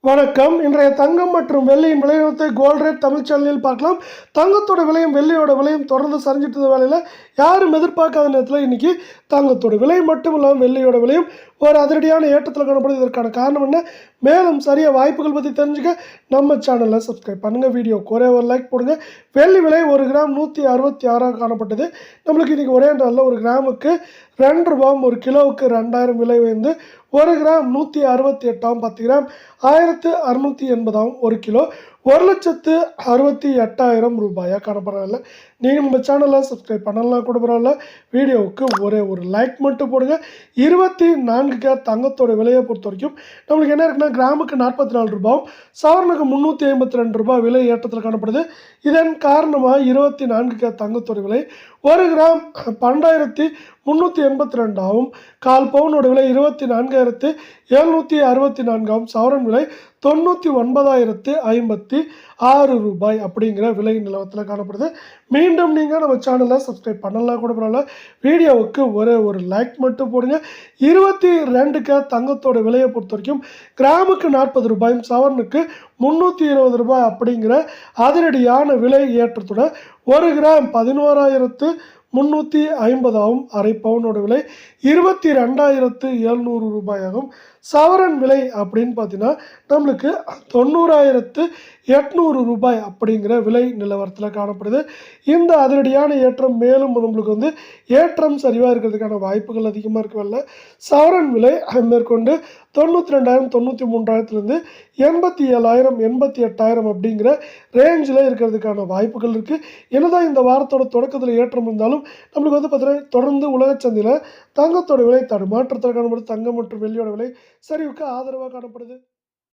வணக்கம். இன்றைய தங்கம் மற்றும் வெள்ளியின் விலைநிறுவனத்தை கோல்ட் ரேட் தமிழ் சேனலில் பார்க்கலாம். தங்கத்தோட விலையும் வெள்ளியோட விலையும் தொடர்ந்து சரிஞ்சிட்டு இருந்த வேலையில் யாரும் எதிர்பார்க்காத நேரத்தில் இன்றைக்கி தங்கத்தோட விலை மட்டும் இல்லாமல் வெள்ளியோட விலையும் ஒரு அதிரடியான ஏற்றத்தில் காணப்படுது. இதற்கான காரணம் என்ன, மேலும் சரியாக வாய்ப்புகள் பற்றி தெரிஞ்சுக்க நம்ம சேனலில் சப்ஸ்கிரைப் பண்ணுங்கள். வீடியோக்கு ஒரே ஒரு லைக் போடுங்க. வெள்ளி விலை 1 கிராம் 166 காணப்பட்டது. நம்மளுக்கு இன்றைக்கி ஒரே நாளில் 1 கிராமுக்கு 2 ரூபாயும் 1 கிலோவுக்கு 2000 விலை வந்து 1 கிராம் 168 10 கிராம் 1680 1 கிலோ 1,68,000 ரூபாயாக காணப்படுறதில்ல. நீங்கள் நம்ம சேனலில் சப்ஸ்கிரைப் பண்ணலாம் கூட பரவாயில்ல. வீடியோவுக்கு ஒரே ஒரு லைக் மட்டும் போடுங்க. 24 கேரட் தங்கத்தோட விலையை பொறுத்த வரைக்கும் நம்மளுக்கு என்ன இருக்குன்னா, கிராமுக்கு 44 ரூபாயும் சவரனுக்கு 352 ரூபாய் விலை ஏற்றத்தில் காணப்படுது. இதன் காரணமாக 24 கேரட் தங்கத்தோட விலை 1 கிராம் 12,382 கால் பவுனோட விலை 24,764 சவரன் விலை 99,056 ரூபாய் அப்படிங்கிற விலை நிலவரத்தில் காணப்படுது. மீண்டும் நீங்கள் நம்ம சேனலை சப்ஸ்கிரைப் பண்ணலாம் கூட பரவாயில்ல. வீடியோவுக்கு ஒரே ஒரு லைக் மட்டும் போடுங்க. 22 கேரட் தங்கத்தோட விலையை பொறுத்த வரைக்கும் கிராமுக்கு 40 ரூபாயும் சவரனுக்கு 320 ரூபாய் அப்படிங்கிற அதிரடியான விலை ஏற்றத்தோட 1 கிராம் 11,350 அரை பவுனோட விலை 22,700 ரூபாயாகும். சவரன் விலை அப்படின்னு பார்த்தீங்கன்னா நம்மளுக்கு 90,800 ரூபாய் அப்படிங்கிற விலை நிலவரத்தில் காணப்படுது. இந்த அதிரடியான ஏற்றம் மேலும் நம்மளுக்கு வந்து ஏற்றம் சரிவாக இருக்கிறதுக்கான வாய்ப்புகள் அதிகமாக இருக்கவில்லை. சவரன் விலை மேற்கொண்டு 92,000 93,000 87,000 88,000 அப்படிங்கிற ரேஞ்சில் இருக்கிறதுக்கான வாய்ப்புகள் இருக்குது. என்னதான் இந்த வாரத்தோட தொடக்கத்தில் ஏற்றம் இருந்தாலும் நம்மளுக்கு வந்து பார்த்தீங்கன்னா தொடர்ந்து உலக சந்தையில் தங்கத்தோட விலை தடுமாற்றத்தில் காணப்படுது. தங்கம் மற்றும் வெள்ளியோட விலை சரிவுக்கு ஆதரவாக காணப்படுது.